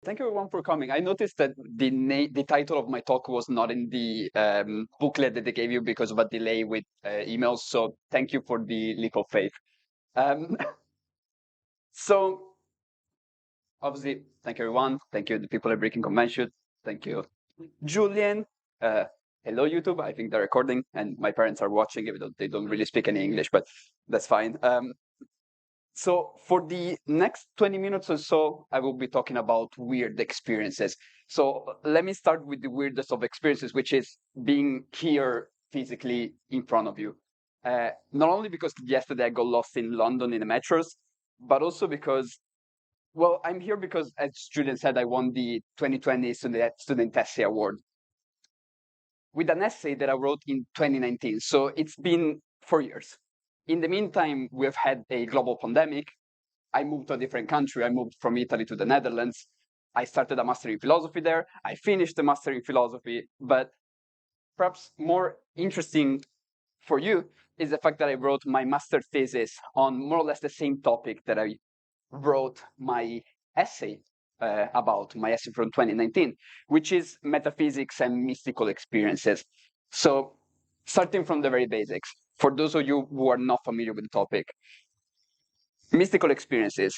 Thank you everyone for coming. I noticed that the title of my talk was not in the booklet that they gave you because of a delay with emails. So thank you for the leap of faith. Um, so obviously, thank you everyone. Thank you the people at Breaking Convention. Thank you, Julian. Hello YouTube. I think they're recording, and my parents are watching, even though they don't really speak any English, but that's fine. So for the next 20 minutes or so, I will be talking about weird experiences. So let me start with the weirdest of experiences, which is being here physically in front of you. Not only because yesterday I got lost in London in the metros, but also because, well, I'm here because, as Julian said, I won the 2020 Student Essay Award with an essay that I wrote in 2019. So it's been 4 years. In the meantime, we've had a global pandemic. I moved to a different country. I moved from Italy to the Netherlands. I started a master in philosophy there. I finished the master in philosophy. But perhaps more interesting for you is the fact that I wrote my master thesis on more or less the same topic that I wrote my essay about, my essay from 2019, which is metaphysics and mystical experiences. So starting from the very basics, for those of you who are not familiar with the topic, mystical experiences.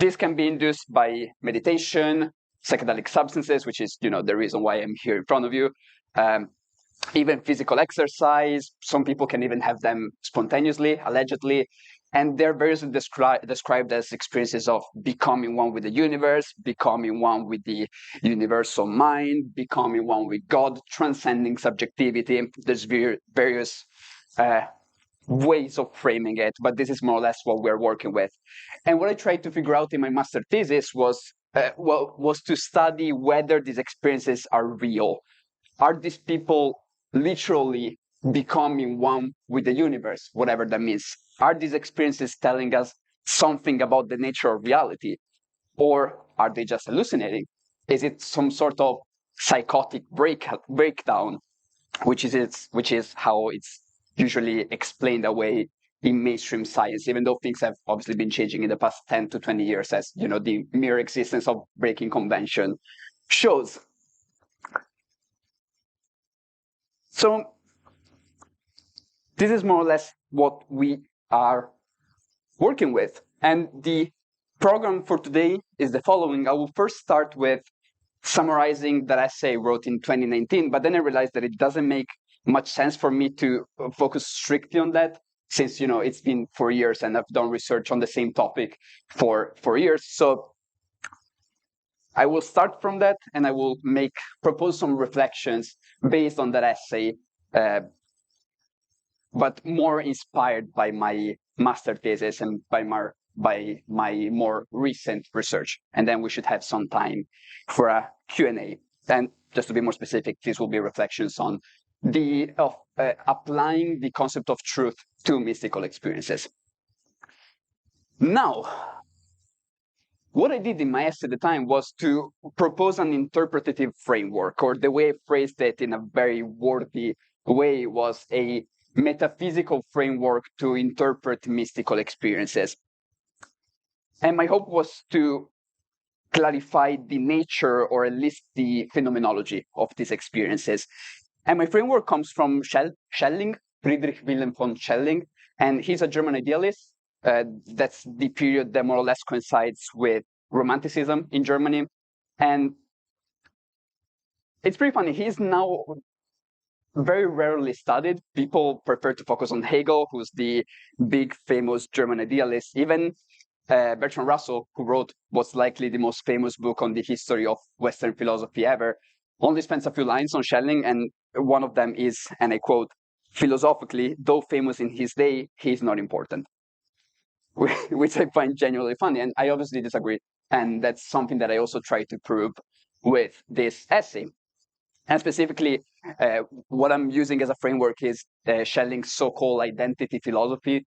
This can be induced by meditation, psychedelic substances, which is, the reason why I'm here in front of you. Even physical exercise. Some people can even have them spontaneously, allegedly. And they're variously described as experiences of becoming one with the universe, becoming one with the universal mind, becoming one with God, transcending subjectivity. There's various ways of framing it, but this is more or less what we're working with. And what I tried to figure out in my master thesis was to study whether these experiences are real. Are these people literally becoming one with the universe, whatever that means? Are these experiences telling us something about the nature of reality? Or are they just hallucinating? Is it some sort of psychotic breakdown, which is how it's usually explained away in mainstream science, even though things have obviously been changing in the past 10 to 20 years, as the mere existence of breaking convention shows. So this is more or less what we are working with. And the program for today is the following. I will first start with summarizing that essay I wrote in 2019, but then I realized that it doesn't make much sense for me to focus strictly on that, since it's been 4 years and I've done research on the same topic for 4 years. So I will start from that, and I will propose some reflections based on that essay, but more inspired by my master thesis and by my more recent research. And then we should have some time for a Q&A. And just to be more specific, these will be reflections on applying the concept of truth to mystical experiences. Now, what I did in my essay at the time was to propose an interpretative framework, or the way I phrased it in a very wordy way was a metaphysical framework to interpret mystical experiences. And my hope was to clarify the nature, or at least the phenomenology of these experiences. And my framework comes from Schelling, Friedrich Wilhelm von Schelling, and he's a German idealist. That's the period that more or less coincides with Romanticism in Germany. And it's pretty funny. He's now very rarely studied. People prefer to focus on Hegel, who's the big famous German idealist. Even Bertrand Russell, who wrote what's likely the most famous book on the history of Western philosophy ever, only spends a few lines on Schelling, and one of them is, and I quote, "Philosophically, though famous in his day, he is not important," which I find genuinely funny, and I obviously disagree. And that's something that I also try to prove with this essay. And specifically, what I'm using as a framework is Schelling's so-called identity philosophy,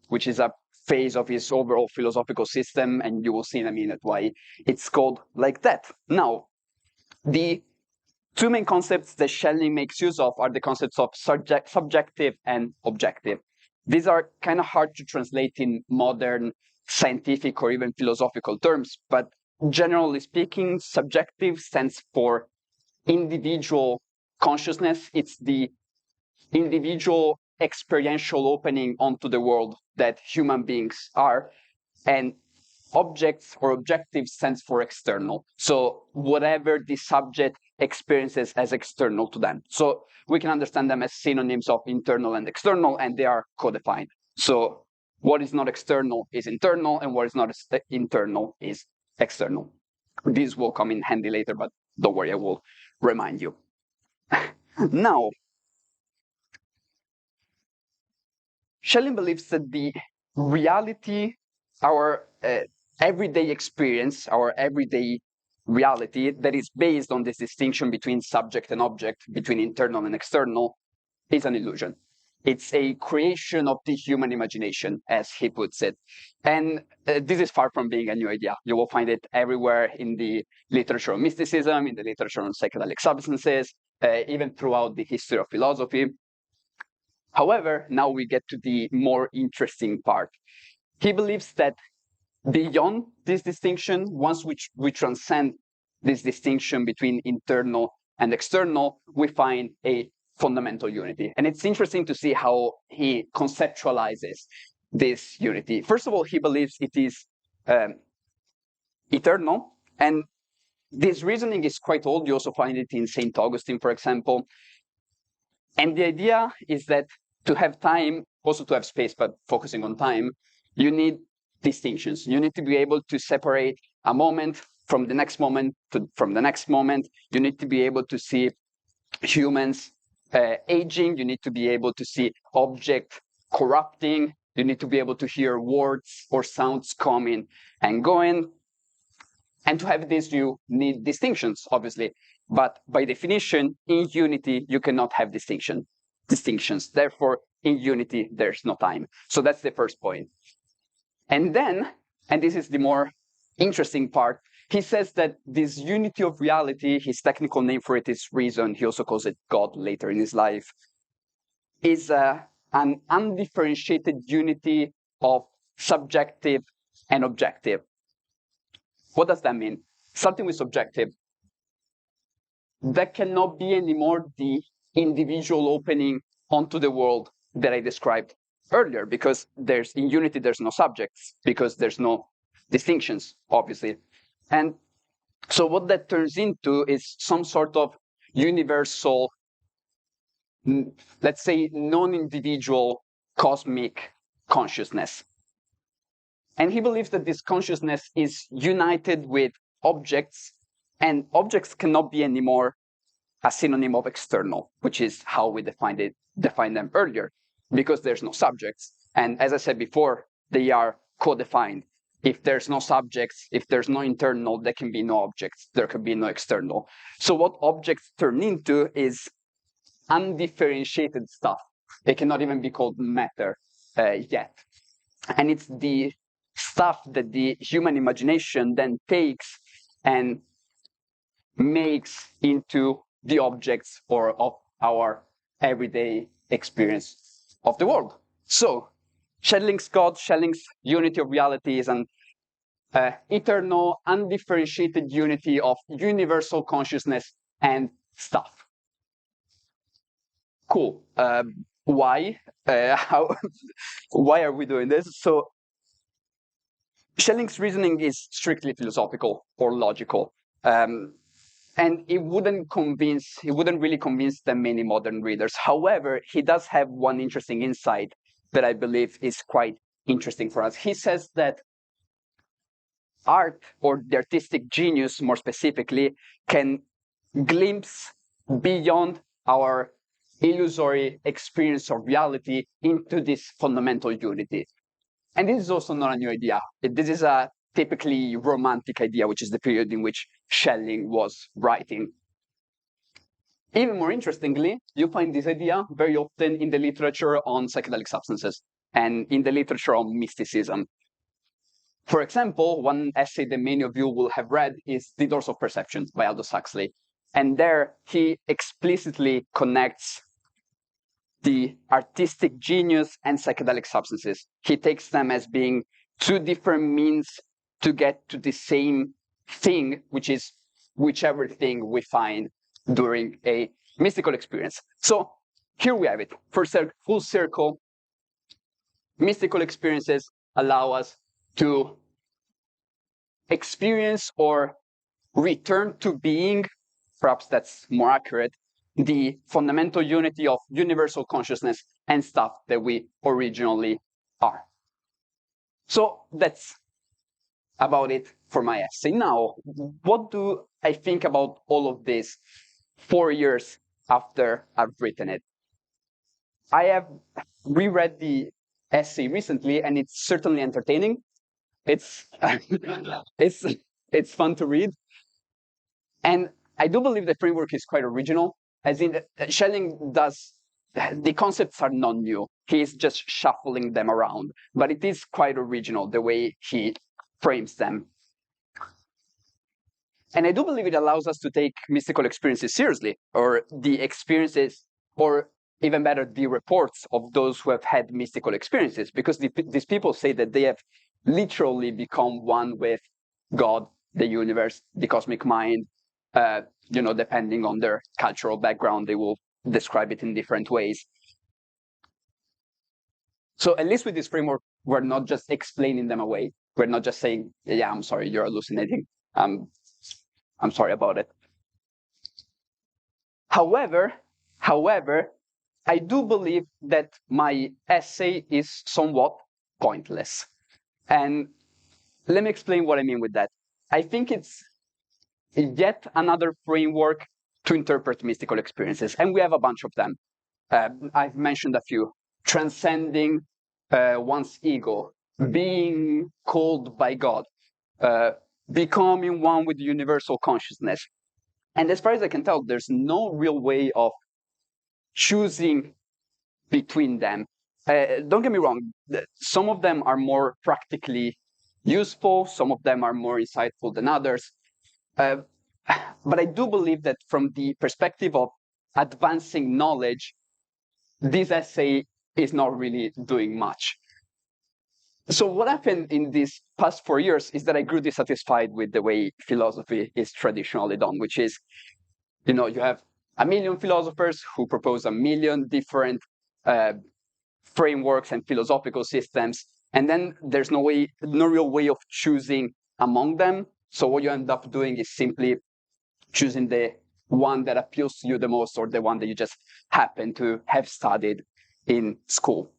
which is a phase of his overall philosophical system, and you will see in a minute why it's called like that. Now, the two main concepts that Schelling makes use of are the concepts of subjective and objective. These are kind of hard to translate in modern scientific or even philosophical terms, but generally speaking, subjective stands for individual consciousness. It's the individual experiential opening onto the world that human beings are. And objects or objective stands for external. So whatever the subject experiences as external to them. So we can understand them as synonyms of internal and external, and they are codefined. So what is not external is internal, and what is not internal is external. This will come in handy later, but don't worry, I will remind you. Now, Schelling believes that the reality, our everyday experience, our everyday reality that is based on this distinction between subject and object, between internal and external, is an illusion. It's a creation of the human imagination, as he puts it. And this is far from being a new idea. You will find it everywhere in the literature on mysticism, in the literature on psychedelic substances, even throughout the history of philosophy. However, now we get to the more interesting part. He believes that beyond this distinction, once we transcend this distinction between internal and external, we find a fundamental unity. And it's interesting to see how he conceptualizes this unity. First of all, he believes it is eternal. And this reasoning is quite old. You also find it in St. Augustine, for example. And the idea is that to have time, also to have space, but focusing on time, you need distinctions. You need to be able to separate a moment from the next moment from the next moment. You need to be able to see humans aging. You need to be able to see objects corrupting. You need to be able to hear words or sounds coming and going. And to have this, you need distinctions, obviously. But by definition, in unity, you cannot have distinctions. Therefore, in unity, there's no time. So that's the first point. And then, and this is the more interesting part, he says that this unity of reality, his technical name for it is reason, he also calls it God later in his life, is an undifferentiated unity of subjective and objective. What does that mean? Starting with subjective, that cannot be anymore the individual opening onto the world that I described earlier, because in unity, there's no subjects, because there's no distinctions, obviously. And so what that turns into is some sort of universal, let's say, non-individual cosmic consciousness. And he believes that this consciousness is united with objects, and objects cannot be anymore a synonym of external, which is how we defined them earlier, because there's no subjects. And as I said before, they are co-defined. If there's no subjects, if there's no internal, there can be no objects. There can be no external. So what objects turn into is undifferentiated stuff. They cannot even be called matter yet. And it's the stuff that the human imagination then takes and makes into the objects or of our everyday experience of the world. So Schelling's God, Schelling's unity of reality is an eternal, undifferentiated unity of universal consciousness and stuff. Cool. Why? Why are we doing this? So Schelling's reasoning is strictly philosophical or logical. And it wouldn't really convince that many modern readers. However, he does have one interesting insight that I believe is quite interesting for us. He says that art, or the artistic genius more specifically, can glimpse beyond our illusory experience of reality into this fundamental unity. And this is also not a new idea. This is a typically romantic idea, which is the period in which Schelling was writing. Even more interestingly, you find this idea very often in the literature on psychedelic substances and in the literature on mysticism. For example, one essay that many of you will have read is The Doors of Perception by Aldous Huxley. And there he explicitly connects the artistic genius and psychedelic substances. He takes them as being two different means to get to the same thing, which is whichever thing we find during a mystical experience. So here we have it. For full circle, mystical experiences allow us to experience or return to being, perhaps that's more accurate, the fundamental unity of universal consciousness and stuff that we originally are. So that's about it for my essay. Now, what do I think about all of this 4 years after I've written it? I have reread the essay recently, and it's certainly entertaining. It's it's fun to read, and I do believe the framework is quite original. As in, Schelling does the concepts are not new. He's just shuffling them around, but it is quite original the way he frames them. And I do believe it allows us to take mystical experiences seriously, or the experiences, or even better, the reports of those who have had mystical experiences, because these people say that they have literally become one with God, the universe, the cosmic mind. Depending on their cultural background, they will describe it in different ways. So at least with this framework, we're not just explaining them away. We're not just saying, yeah, I'm sorry, you're hallucinating. I'm sorry about it. However, I do believe that my essay is somewhat pointless. And let me explain what I mean with that. I think it's yet another framework to interpret mystical experiences, and we have a bunch of them. I've mentioned a few. Transcending one's ego, being called by God, becoming one with the universal consciousness. And as far as I can tell, there's no real way of choosing between them. Don't get me wrong, some of them are more practically useful, some of them are more insightful than others. But I do believe that from the perspective of advancing knowledge, this essay is not really doing much. So what happened in these past 4 years is that I grew dissatisfied with the way philosophy is traditionally done, which is, you have a million philosophers who propose a million different frameworks and philosophical systems, and then there's no real way of choosing among them. So what you end up doing is simply choosing the one that appeals to you the most, or the one that you just happen to have studied in school.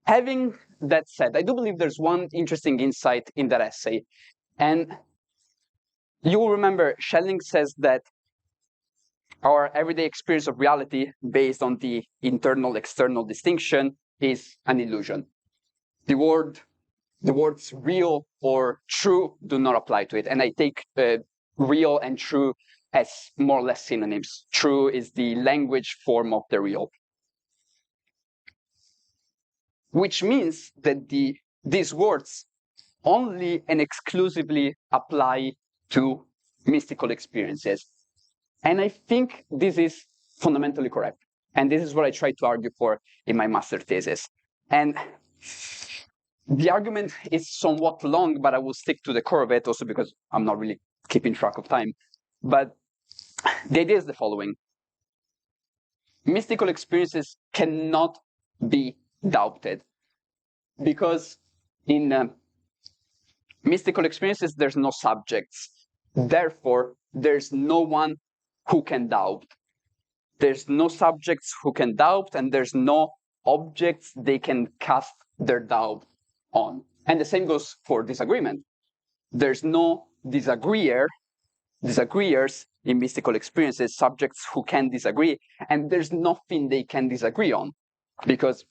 Having that said, I do believe there's one interesting insight in that essay. And you will remember Schelling says that our everyday experience of reality based on the internal-external distinction is an illusion. The words real or true do not apply to it. And I take real and true as more or less synonyms. True is the language form of the real. Which means that these words only and exclusively apply to mystical experiences. And I think this is fundamentally correct. And this is what I try to argue for in my master thesis. And the argument is somewhat long, but I will stick to the core of it also because I'm not really keeping track of time. But the idea is the following. Mystical experiences cannot be doubted because in mystical experiences, there's no subjects. Therefore, there's no one who can doubt. There's no subjects who can doubt, and there's no objects they can cast their doubt on. And the same goes for disagreement. There's no disagreers in mystical experiences, subjects who can disagree, and there's nothing they can disagree on. Because,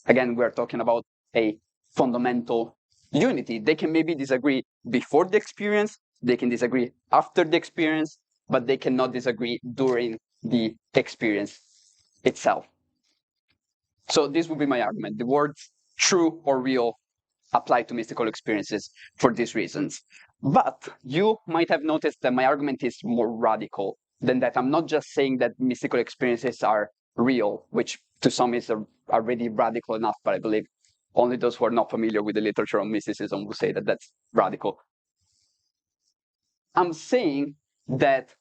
again, we're talking about a fundamental unity. They can maybe disagree before the experience, they can disagree after the experience, but they cannot disagree during the experience itself. So this would be my argument. The words true or real apply to mystical experiences for these reasons. But you might have noticed that my argument is more radical than that. I'm not just saying that mystical experiences are real, which to some is already radical enough, but I believe only those who are not familiar with the literature on mysticism will say that that's radical. I'm saying that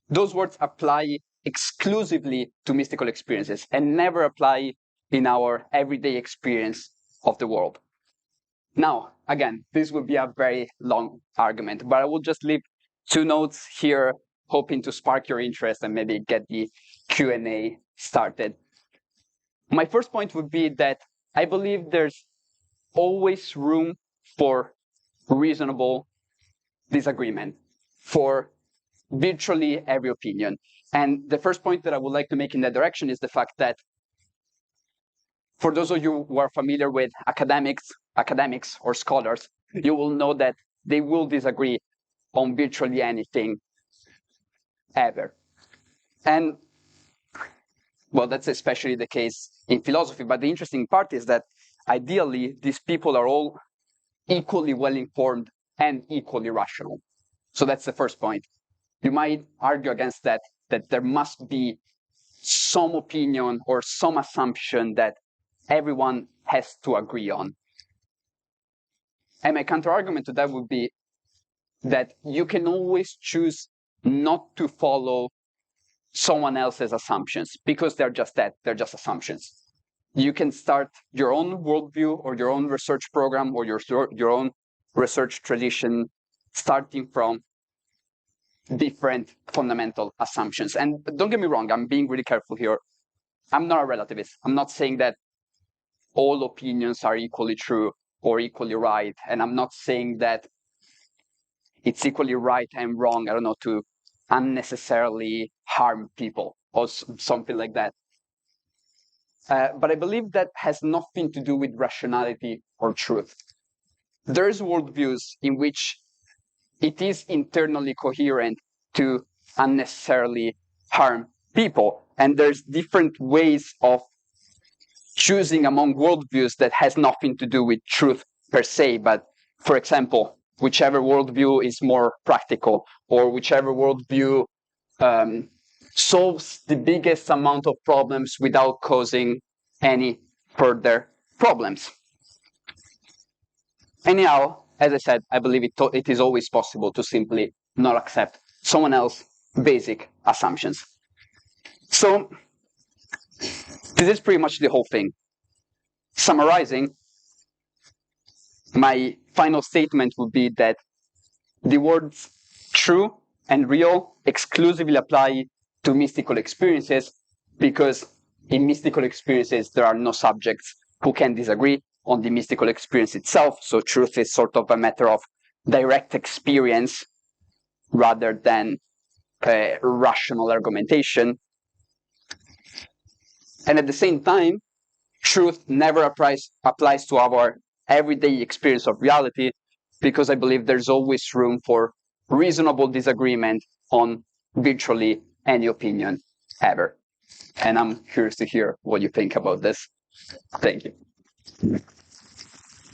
those words apply exclusively to mystical experiences and never apply in our everyday experience of the world. Now, again, this would be a very long argument, but I will just leave 2 notes here, hoping to spark your interest and maybe get the Q&A started. My first point would be that I believe there's always room for reasonable disagreement, for virtually every opinion. And the first point that I would like to make in that direction is the fact that for those of you who are familiar with academics or scholars, you will know that they will disagree on virtually anything ever. And well, that's especially the case in philosophy. But the interesting part is that ideally, these people are all equally well-informed and equally rational. So that's the first point. You might argue against that there must be some opinion or some assumption that everyone has to agree on. And my counter-argument to that would be that you can always choose not to follow someone else's assumptions because they're just that, they're just assumptions. You can start your own worldview or your own research program or your own research tradition starting from different fundamental assumptions. And don't get me wrong, I'm being really careful here. I'm not a relativist. I'm not saying that all opinions are equally true or equally right. And I'm not saying that it's equally right and wrong, I don't know, to unnecessarily harm people or something like that. But I believe that has nothing to do with rationality or truth. There's worldviews in which it is internally coherent to unnecessarily harm people. And there's different ways of choosing among worldviews that has nothing to do with truth per se. But for example, whichever worldview is more practical or whichever worldview solves the biggest amount of problems without causing any further problems. Anyhow, as I said, I believe it is always possible to simply not accept someone else's basic assumptions. So this is pretty much the whole thing. Summarizing, my final statement would be that the words true and real exclusively apply to mystical experiences because in mystical experiences there are no subjects who can disagree on the mystical experience itself. So truth is sort of a matter of direct experience rather than rational argumentation. And at the same time, truth never applies to our everyday experience of reality because I believe there's always room for reasonable disagreement on virtually any opinion ever. And I'm curious to hear what you think about this. Thank you.